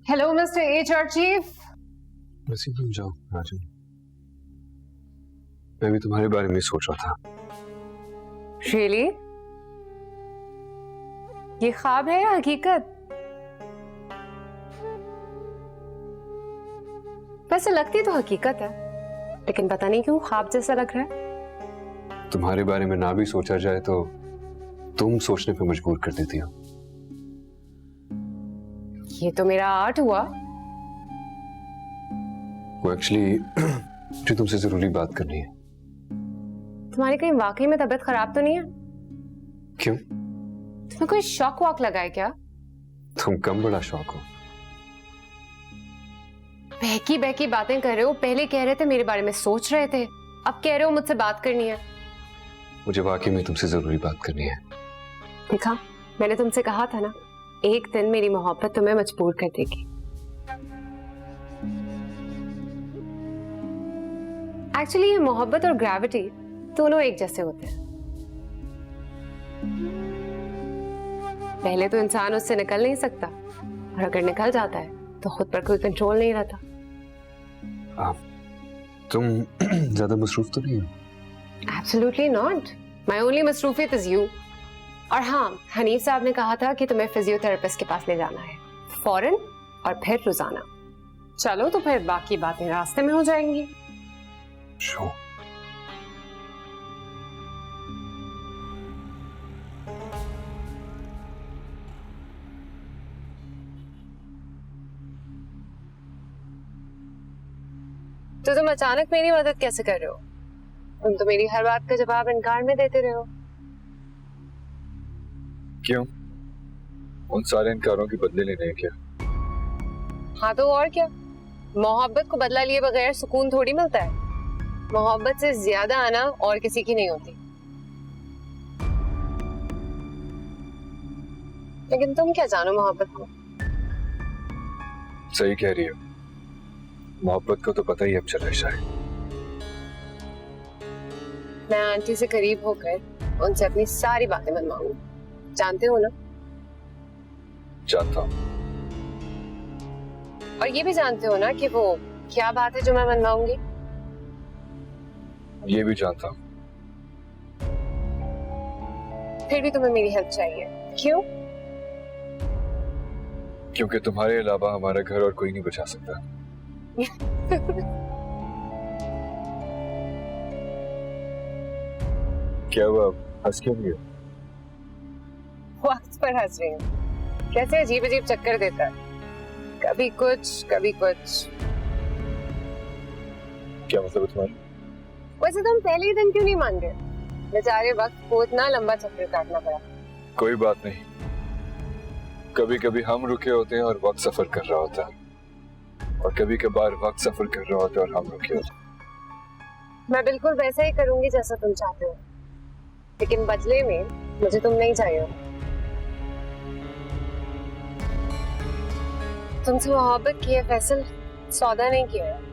Hello mister HR chief. वैसे तुम जाओ राजन, मैं भी तुम्हारे बारे में सोच रहा था। रियली? ये ख्वाब है या हकीकत? वैसे लगती तो हकीकत है, लेकिन पता नहीं क्यों ख्वाब जैसा लग रहा है। तुम्हारे बारे में ना भी सोचा जाए तो तुम सोचने पे मजबूर कर देती हो। ये तो मेरा आर्ट हुआ। वो एक्चुअली मुझे तुमसे जरूरी बात करनी है। तुम्हारी कहीं वाकई में तबीयत खराब तो नहीं है? क्यों? तुम्हें कोई शॉक वॉक लगा है क्या? तुम कम बड़ा शौक हो। बहकी बहकी बातें कर रहे हो। पहले कह रहे थे मेरे बारे में सोच रहे थे, अब कह रहे हो मुझसे बात करनी है। मुझे वाकई में तुमसे जरूरी बात करनी है। देखा, मैंने तुमसे कहा था ना, एक दिन मेरी मोहब्बत तुम्हें मजबूर कर देगी। एक्चुअली ये मोहब्बत और ग्रेविटी दोनों एक जैसे होते हैं। पहले तो इंसान उससे निकल नहीं सकता, और अगर निकल जाता है तो खुद पर कोई कंट्रोल नहीं रहता। तुम ज्यादा मसरूफ तो नहीं हो? एब्सोल्युटली नॉट, माई ओनली मसरूफियत इज यू। और हाँ, हनीफ साहब ने कहा था कि तुम्हें फिजियोथेरेपिस्ट के पास ले जाना है, फौरन और फिर रोजाना। चलो तो फिर बाकी बातें रास्ते में हो जाएंगी। Sure. तो तुम अचानक मेरी मदद कैसे कर रहे हो? तुम तो मेरी हर बात का जवाब इनकार में देते रहे हो। क्यों? उन सारे इनकारों के बदले लेने हैं क्या? हाँ तो और क्या, मोहब्बत को बदला लिए बगैर सुकून थोड़ी मिलता है। मोहब्बत से ज्यादा आना और किसी की नहीं होती। लेकिन तुम क्या जानो मोहब्बत को? सही कह रही हो, मोहब्बत को तो पता ही अब चला शायद। मैं आंटी से करीब होकर उनसे अपनी सारी बातें मनवाऊंगी, जानते हो ना? जानता हूँ। और ये भी जानते हो ना कि वो क्या बात है जो मैं मनवाऊंगी? ये भी जानता हूँ। फिर भी तुम्हें मेरी हेल्प चाहिए, क्यों? क्योंकि तुम्हारे अलावा हमारा घर और कोई नहीं बचा सकता। क्या हुआ, हंस क्यों रही हो? वक्त पर हंस रही हूँ। कैसे अजीब अजीब चक्कर देता है, कभी कुछ कभी कुछ। क्या मतलब है तुम्हारा? वैसे तुम पहले ही दिन क्यों नहीं मान गए? बेचारे वक्त को इतना लंबा चक्कर काटना पड़ा। कोई बात नहीं, कभी कभी हम रुके होते हैं और वक्त सफर कर रहा होता है, और कभी कभार वक्त सफर कर रहा होता है और हम रुके होते हैं। मैं बिल्कुल वैसा ही करूंगी जैसा तुम चाहते हो, लेकिन बदले में मुझे तुम नहीं चाहिए। तुमसे मोहब्बत की है फैसल, सौदा नहीं किया है।